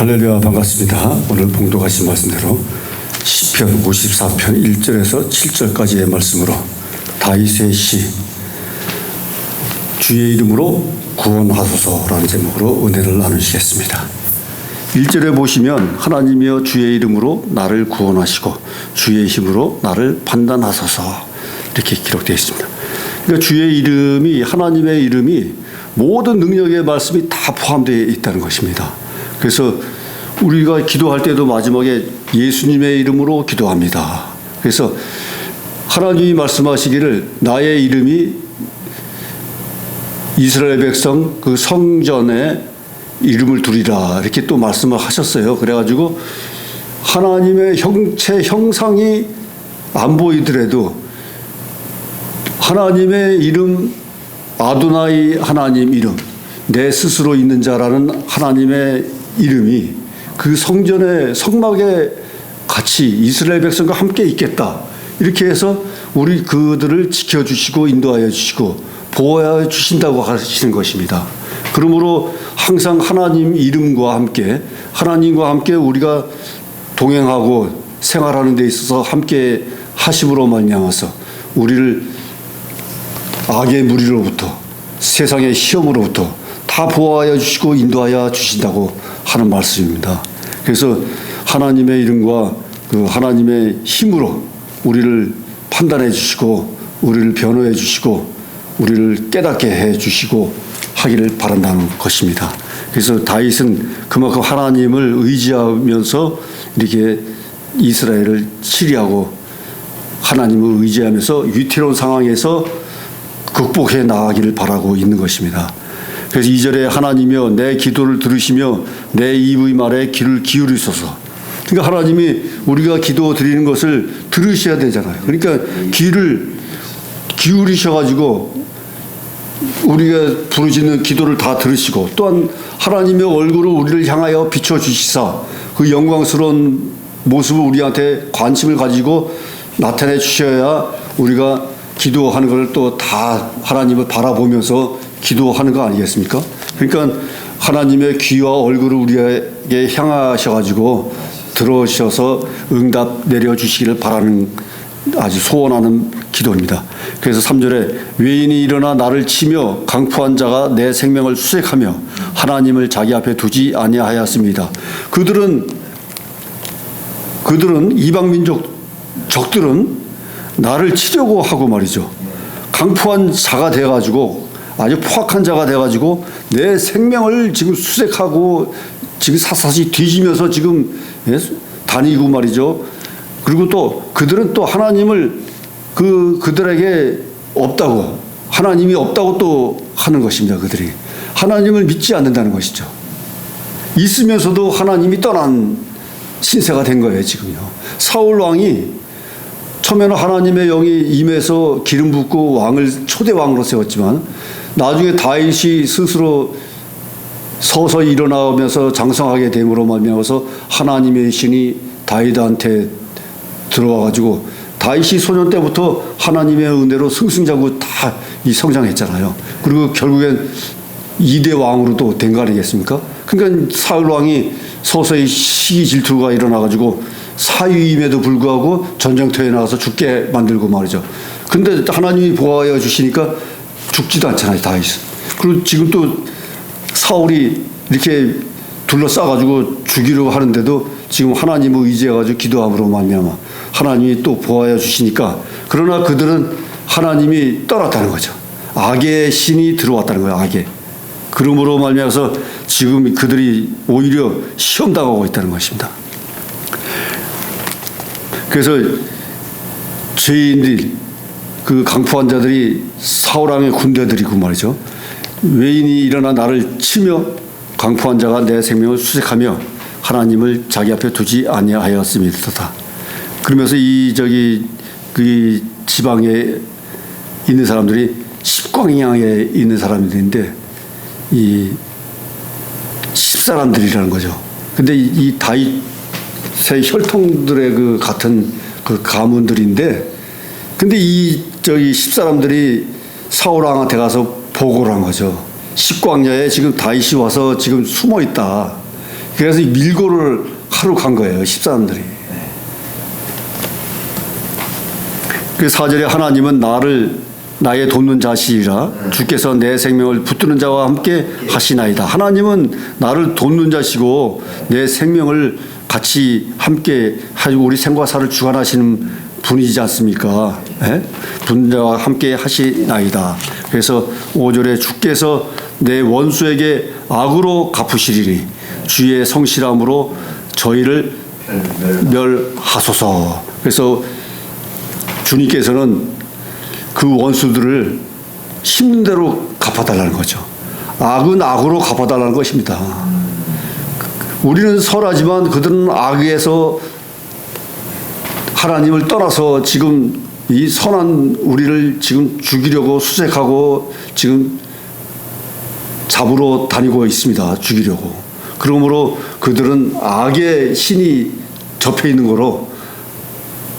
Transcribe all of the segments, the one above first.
할렐루야, 반갑습니다. 오늘 봉독하신 말씀대로 시편 54편 1절에서 7절까지의 말씀으로 다윗의 시 주의 이름으로 구원하소서라는 제목으로 은혜를 나누시겠습니다. 1절에 보시면 하나님이여 주의 이름으로 나를 구원하시고 주의 힘으로 나를 판단하소서 이렇게 기록되어 있습니다. 그러니까 주의 이름이, 하나님의 이름이 모든 능력의 말씀이 다 포함되어 있다는 것입니다. 그래서 우리가 기도할 때도 마지막에 예수님의 이름으로 기도합니다. 그래서 하나님이 말씀하시기를 나의 이름이 이스라엘 백성 그 성전에 이름을 두리라 이렇게 또 말씀을 하셨어요. 그래가지고 하나님의 형체 형상이 안 보이더라도 하나님의 이름, 아도나이 하나님 이름, 내 스스로 있는 자라는 하나님의 이름이 그 성전의 성막에 같이 이스라엘 백성과 함께 있겠다. 이렇게 해서 우리 그들을 지켜주시고 인도하여 주시고 보호하여 주신다고 하시는 것입니다. 그러므로 항상 하나님 이름과 함께, 하나님과 함께 우리가 동행하고 생활하는 데 있어서 함께 하심으로 말미암아서 우리를 악의 무리로부터, 세상의 시험으로부터 다 보호하여 주시고 인도하여 주신다고 하는 말씀입니다. 그래서 하나님의 이름과 그 하나님의 힘으로 우리를 판단해 주시고 우리를 변호해 주시고 우리를 깨닫게 해 주시고 하기를 바란다는 것입니다. 그래서 다윗은 그만큼 하나님을 의지하면서 이렇게 이스라엘을 치리하고 하나님을 의지하면서 위태로운 상황에서 극복해 나가기를 바라고 있는 것입니다. 그래서 2절에 하나님이여 내 기도를 들으시며 내 입의 말에 귀를 기울이소서. 그러니까 하나님이 우리가 기도 드리는 것을 들으셔야 되잖아요. 그러니까 귀를 기울이셔가지고 우리가 부르짖는 기도를 다 들으시고 또한 하나님의 얼굴을 우리를 향하여 비춰주시사 그 영광스러운 모습을 우리한테 관심을 가지고 나타내 주셔야 우리가 기도하는 걸 또 다 하나님을 바라보면서 기도하는 거 아니겠습니까? 그러니까 하나님의 귀와 얼굴을 우리에게 향하셔가지고 들어오셔서 응답 내려주시기를 바라는 아주 소원하는 기도입니다. 그래서 3절에 외인이 일어나 나를 치며 강포한 자가 내 생명을 수색하며 하나님을 자기 앞에 두지 아니하였습니다. 그들은 이방민족 적들은 나를 치려고 하고 말이죠. 강포한 자가 돼가지고 아주 포악한 자가 돼가지고 내 생명을 지금 수색하고 지금 샅샅이 뒤지면서 지금 다니고 말이죠. 그리고 또 그들은 또 하나님을 그들에게 없다고 하나님이 없다고 또 하는 것입니다. 그들이 하나님을 믿지 않는다는 것이죠. 있으면서도 하나님이 떠난 신세가 된 거예요. 지금요. 사울 왕이 처음에는 하나님의 영이 임해서 기름 붓고 왕을 초대 왕으로 세웠지만 나중에 다윗이 스스로 서서히 일어나면서 장성하게 됨으로 말미암아서 하나님의 신이 다윗한테 들어와가지고 다윗이 소년 때부터 하나님의 은혜로 승승장구 다 이 성장했잖아요. 그리고 결국엔 2대 왕으로도 된 거 아니겠습니까? 그러니까 사울 왕이 서서히 시기 질투가 일어나가지고 사위임에도 불구하고 전쟁터에 나가서 죽게 만들고 말이죠. 근데 하나님이 보호하여 주시니까 죽지도 않잖아요, 다윗은. 그리고 지금 또 사울이 이렇게 둘러싸가지고 죽이려고 하는데도 지금 하나님을 의지해가지고 기도함으로 말미암아 하나님이 또 보호하여 주시니까 그러나 그들은 하나님이 떠났다는 거죠. 악의 신이 들어왔다는 거예요, 악의. 그러므로 말미암아서 지금 그들이 오히려 시험당하고 있다는 것입니다. 그래서 죄인들, 그 강포한 자들이 사울왕의 군대들이고 말이죠. 외인이 일어나 나를 치며 강포한 자가 내 생명을 수색하며 하나님을 자기 앞에 두지 아니하였음이다. 그러면서 그 지방에 있는 사람들이 십광양에 있는 사람들인데 이 십사람들이라는 거죠. 근데 이 다윗의 혈통들의 그 같은 그 가문들인데 근데 이 십사람들이 사울 왕한테 가서 보고를 한 거죠. 십광야에 지금 다윗이 와서 지금 숨어 있다. 그래서 밀고를 하러 간 거예요, 집사람들이. 그 4절에 하나님은 나의 돕는 자식이라 주께서 내 생명을 붙드는 자와 함께 하시나이다. 하나님은 나를 돕는 자시고 내 생명을 같이 함께 하시고 우리 생과 사를 주관하시는 분이지 않습니까? 예? 분자와 함께 하시나이다. 그래서 5절에 주께서 내 원수에게 악으로 갚으시리니 주의 성실함으로 저희를 멸하소서. 그래서 주님께서는 그 원수들을 심는 대로 갚아달라는 거죠. 악은 악으로 갚아달라는 것입니다. 우리는 선하지만 그들은 악에서 하나님을 떠나서 지금 이 선한 우리를 지금 죽이려고 수색하고 지금 잡으러 다니고 있습니다. 죽이려고. 그러므로 그들은 악의 신이 접해 있는 거로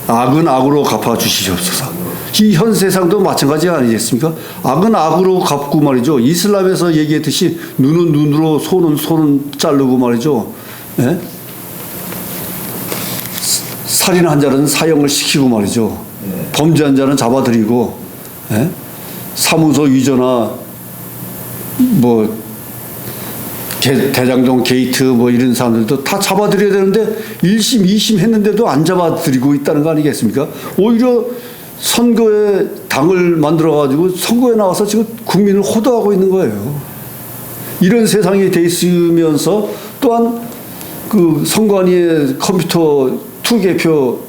악은 악으로 갚아 주시옵소서. 이 현 세상도 마찬가지 아니겠습니까? 악은 악으로 갚고 말이죠. 이슬람에서 얘기했듯이 눈은 눈으로 손은 자르고 말이죠. 예? 살인한 자는 사형을 시키고 말이죠. 범죄한 자는 잡아들이고, 예? 사무소 위조나 뭐 대장동 게이트 뭐 이런 사람들도 다 잡아들여야 되는데 1심, 2심 했는데도 안 잡아들이고 있다는 거 아니겠습니까? 오히려 선거에 당을 만들어가지고 선거에 나와서 지금 국민을 호도하고 있는 거예요. 이런 세상이 돼 있으면서 또한 그 선관위의 컴퓨터 투개표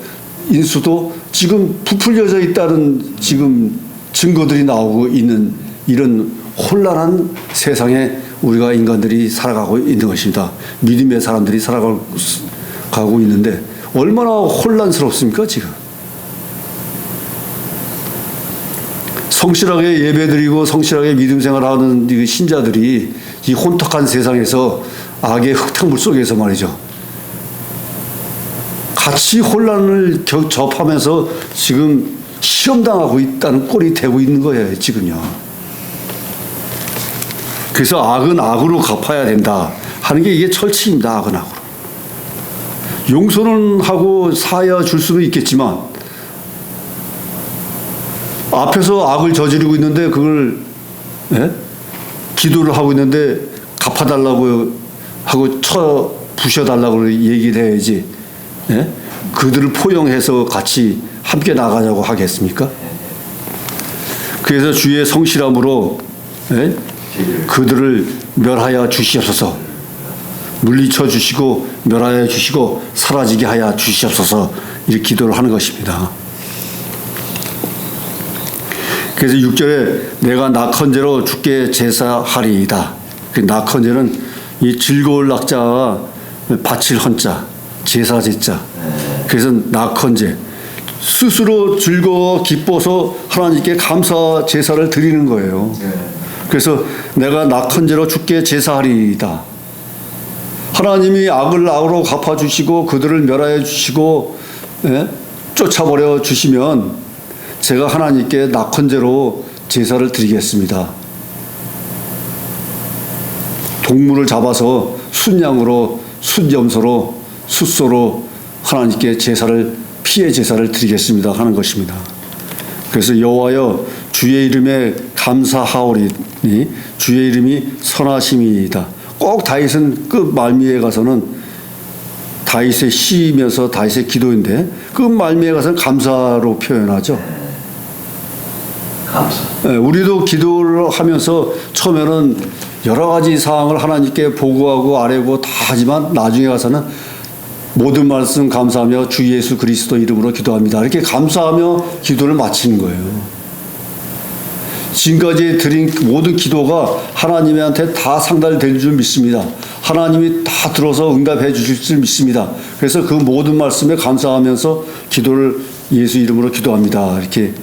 인수도 지금 부풀려져 있다는 지금 증거들이 나오고 있는 이런 혼란한 세상에 우리가 인간들이 살아가고 있는 것입니다. 믿음의 사람들이 살아가고 있는데 얼마나 혼란스럽습니까 지금. 성실하게 예배드리고 성실하게 믿음 생활하는 신자들이 이 혼탁한 세상에서 악의 흙탕물 속에서 말이죠. 같이 혼란을 접하면서 지금 시험당하고 있다는 꼴이 되고 있는 거예요 지금요. 그래서 악은 악으로 갚아야 된다 하는 게 이게 철칙입니다. 악은 악으로. 용서는 하고 사하여 줄 수는 있겠지만 앞에서 악을 저지르고 있는데 그걸 기도를 하고 있는데 갚아달라고 하고 쳐 부셔달라고 얘기를 해야지. 그들을 포용해서 같이 함께 나가자고 하겠습니까? 그래서 주의 성실함으로 그들을 멸하여 주시옵소서. 물리쳐 주시고 멸하여 주시고 사라지게 하여 주시옵소서. 이렇게 기도를 하는 것입니다. 그래서 6절에 내가 낙헌제로 주께 제사하리이다. 그 낙헌제는 이 즐거울 낙자와 바칠 헌자, 제사 제자. 그래서 낙헌제. 스스로 즐거워 기뻐서 하나님께 감사 제사를 드리는 거예요. 그래서 내가 낙헌제로 주께 제사하리이다. 하나님이 악을 악으로 갚아주시고 그들을 멸하여 주시고 쫓아버려 주시면 제가 하나님께 낙헌제로 제사를 드리겠습니다. 동물을 잡아서 순양으로 순염소로 숫소로 하나님께 제사를 피해 제사를 드리겠습니다 하는 것입니다. 그래서 여호와여 주의 이름에 감사하오리니 주의 이름이 선하심이이다. 꼭 다윗은 그 말미에 가서는 다윗의 시이면서 다윗의 기도인데 그 말미에 가서는 감사로 표현하죠. 감사. 우리도 기도를 하면서 처음에는 여러 가지 사항을 하나님께 보고하고 아뢰고 다 하지만 나중에 가서는 모든 말씀 감사하며 주 예수 그리스도 이름으로 기도합니다. 이렇게 감사하며 기도를 마치는 거예요. 지금까지 드린 모든 기도가 하나님한테 다 상달될 줄 믿습니다. 하나님이 다 들어서 응답해 주실 줄 믿습니다. 그래서 그 모든 말씀에 감사하면서 기도를 예수 이름으로 기도합니다. 이렇게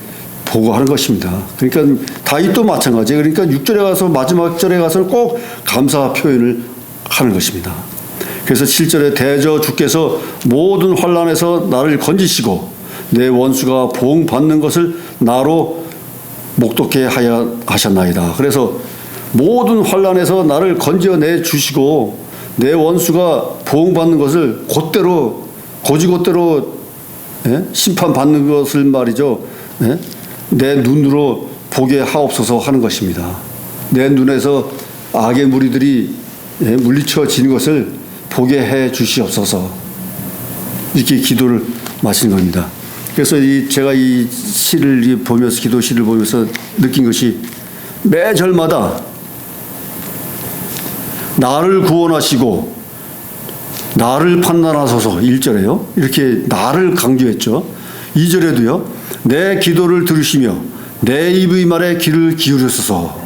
보고하는 것입니다. 그러니까 다윗도 마찬가지예요. 그러니까 6절에 가서 마지막 절에 가서는 꼭 감사 표현을 하는 것입니다. 그래서 7절에 대저 주께서 모든 환난에서 나를 건지시고 내 원수가 보응 받는 것을 나로 목독해 하셨나이다. 그래서 모든 환난에서 나를 건져내 주시고 내 원수가 보응받는 것을 곧대로 곧이곧대로 심판받는 것을 말이죠. 내 눈으로 보게 하옵소서 하는 것입니다. 내 눈에서 악의 무리들이 물리쳐지는 것을 보게 해 주시옵소서. 이렇게 기도를 마치는 겁니다. 그래서 제가 이 시를 보면서 기도 시를 보면서 느낀 것이 매 절마다 나를 구원하시고 나를 판단하소서 1절에요. 이렇게 나를 강조했죠. 2절에도요. 내 기도를 들으시며 내 입의 말에 귀를 기울여소서.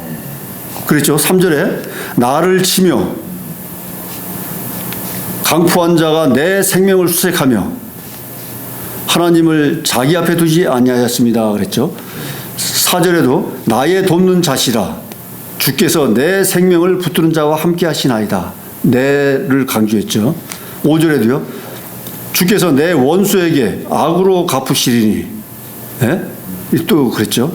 그랬죠. 3절에 나를 치며 강포한 자가 내 생명을 수색하며 하나님을 자기 앞에 두지 아니하였습니다. 그랬죠. 4절에도 나의 돕는 자시라 주께서 내 생명을 붙드는 자와 함께 하시나이다. 내를 강조했죠. 5절에도요. 주께서 내 원수에게 악으로 갚으시리니 또 그랬죠.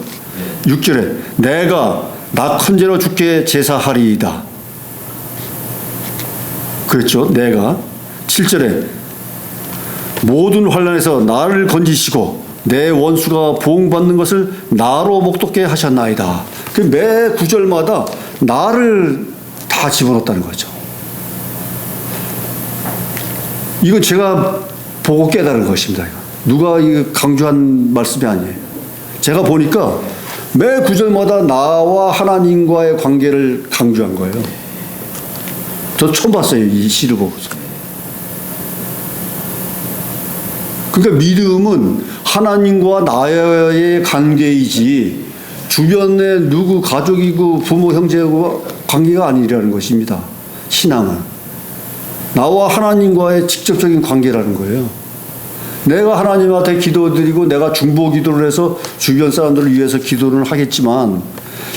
6절에 내가 낙헌제로 주께 제사하리이다. 그랬죠. 내가 7절에 모든 환난에서 나를 건지시고 내 원수가 보응받는 것을 나로 목독게 하셨나이다. 그 매 구절마다 나를 다 집어넣었다는 거죠. 이건 제가 보고 깨달은 것입니다. 누가 강조한 말씀이 아니에요. 제가 보니까 매 구절마다 나와 하나님과의 관계를 강조한 거예요. 저 처음 봤어요. 이 시를 보고서. 그러니까 믿음은 하나님과 나의 관계이지 주변에 누구 가족이고 부모 형제하고 관계가 아니라는 것입니다. 신앙은 나와 하나님과의 직접적인 관계라는 거예요. 내가 하나님한테 기도드리고 내가 중보 기도를 해서 주변 사람들을 위해서 기도를 하겠지만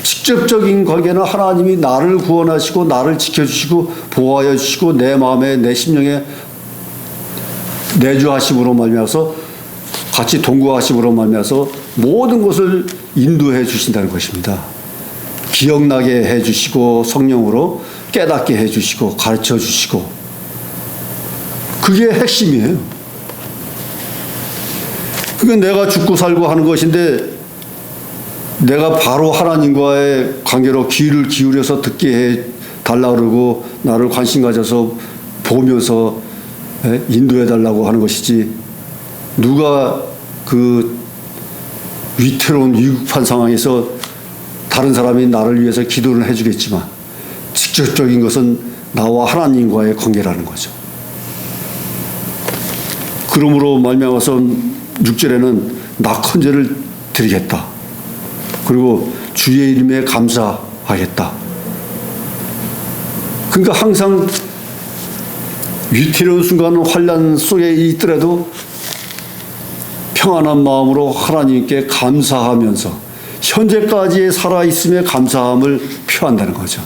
직접적인 관계는 하나님이 나를 구원하시고 나를 지켜주시고 보호하여 주시고 내 마음에 내 심령에 내주하심으로 말미암아서 같이 동거하심으로 말미암아서 모든 것을 인도해 주신다는 것입니다. 기억나게 해 주시고 성령으로 깨닫게 해 주시고 가르쳐 주시고 그게 핵심이에요. 그게 내가 죽고 살고 하는 것인데 내가 바로 하나님과의 관계로 귀를 기울여서 듣게 해 달라고 그러고 나를 관심 가져서 보면서 인도해 달라고 하는 것이지 누가 그 위태로운 위급한 상황에서 다른 사람이 나를 위해서 기도를 해주겠지만 직접적인 것은 나와 하나님과의 관계라는 거죠. 그러므로 말미암아서 6절에는 낙헌제를 드리겠다. 그리고 주의 이름에 감사하겠다. 그러니까 항상 위태로운 순간은 환난 속에 있더라도 평안한 마음으로 하나님께 감사하면서 현재까지의 살아있음에 감사함을 표한다는 거죠.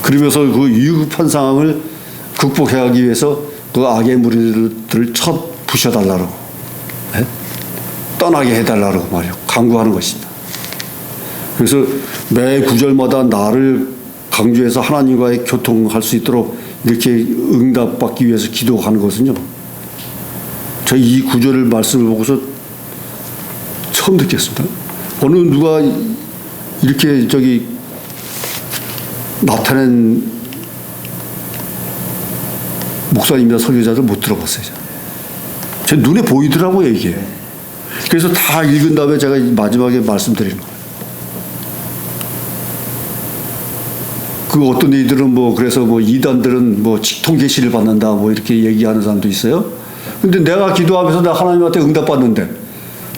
그러면서 그 위급한 상황을 극복하기 위해서 그 악의 무리들을 첫 부셔달라고 떠나게 해달라고 말이요 강구하는 것입니다. 그래서 매 구절마다 나를 강조해서 하나님과의 교통할 수 있도록 이렇게 응답받기 위해서 기도하는 것은요. 저 이 구절을 말씀을 보고서 처음 듣겠습니다. 어느 누가 이렇게 나타낸 목사님이나 설교자들 못 들어봤어요. 제 눈에 보이더라고요, 이게. 그래서 다 읽은 다음에 제가 마지막에 말씀드리는 거예요. 그 어떤 이들은 그래서 이단들은 직통 계시를 받는다 이렇게 얘기하는 사람도 있어요. 근데 내가 기도하면서 나 하나님한테 응답받는데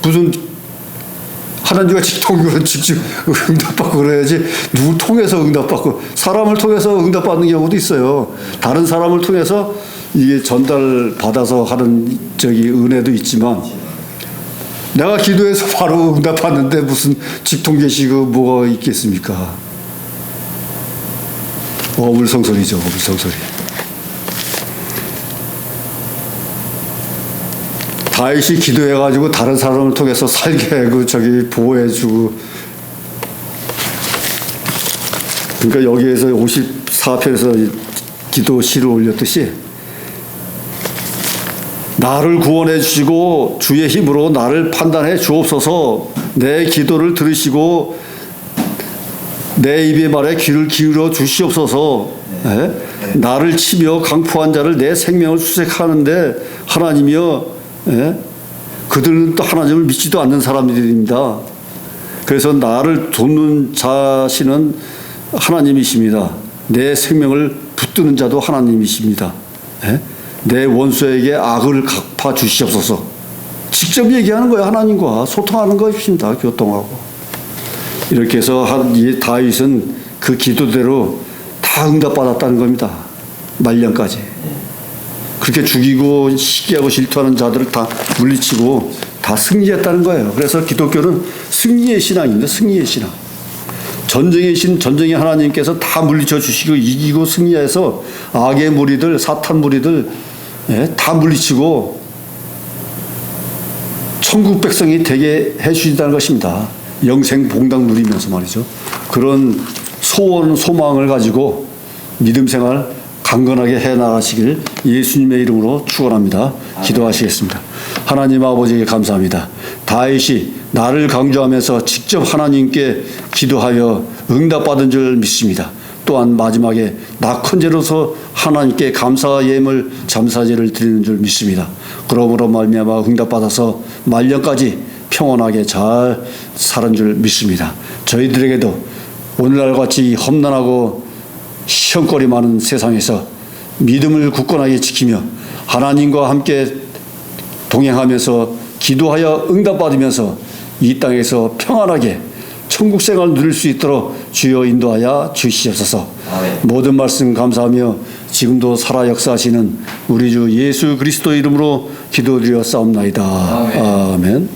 무슨 하나님과 직통으로 직접 응답받고 그래야지 누구 통해서 응답받고 사람을 통해서 응답받는 경우도 있어요. 다른 사람을 통해서 이게 전달받아서 하는 은혜도 있지만 내가 기도해서 바로 응답받는데 무슨 직통 계시고 뭐가 있겠습니까? 어불성설이죠. 어불성설이. 다윗이 기도해가지고 다른 사람을 통해서 살게 하고 보호해주고. 그러니까 여기에서 54편에서 기도 시를 올렸듯이 나를 구원해 주시고 주의 힘으로 나를 판단해 주옵소서. 내 기도를 들으시고 내 입의 말에 귀를 기울여 주시옵소서. 나를 치며 강포한 자를 내 생명을 수색하는데 하나님이여, 그들은 또 하나님을 믿지도 않는 사람들입니다. 그래서 나를 돕는 자신은 하나님이십니다. 내 생명을 붙드는 자도 하나님이십니다. 내 원수에게 악을 갚아 주시옵소서. 직접 얘기하는 거예요. 하나님과 소통하는 것입니다. 교통하고. 이렇게 해서 다윗은 그 기도대로 다 응답받았다는 겁니다. 말년까지. 그렇게 죽이고 시기하고 질투하는 자들을 다 물리치고 다 승리했다는 거예요. 그래서 기독교는 승리의 신앙입니다. 승리의 신앙. 전쟁의 신, 전쟁의 하나님께서 다 물리쳐 주시고 이기고 승리해서 악의 무리들, 사탄 무리들 다 물리치고 천국 백성이 되게 해주신다는 것입니다. 영생 봉당 누리면서 말이죠. 그런 소원, 소망을 가지고 믿음 생활 강건하게 해나가시길 예수님의 이름으로 축원합니다. 기도하시겠습니다. 하나님 아버지께 감사합니다. 다윗이 나를 강조하면서 직접 하나님께 기도하여 응답받은 줄 믿습니다. 또한 마지막에 낙헌제로서 하나님께 감사 예물 잠사제를 드리는 줄 믿습니다. 그러므로 말미암아 응답받아서 말년까지 평온하게 잘 살은 줄 믿습니다. 저희들에게도 오늘날 같이 험난하고 시험거리 많은 세상에서 믿음을 굳건하게 지키며 하나님과 함께 동행하면서 기도하여 응답받으면서 이 땅에서 평안하게 천국 생활을 누릴 수 있도록 주여 인도하여 주시옵소서. 모든 말씀 감사하며 지금도 살아 역사하시는 우리 주 예수 그리스도 이름으로 기도드려 싸움나이다. 아멘.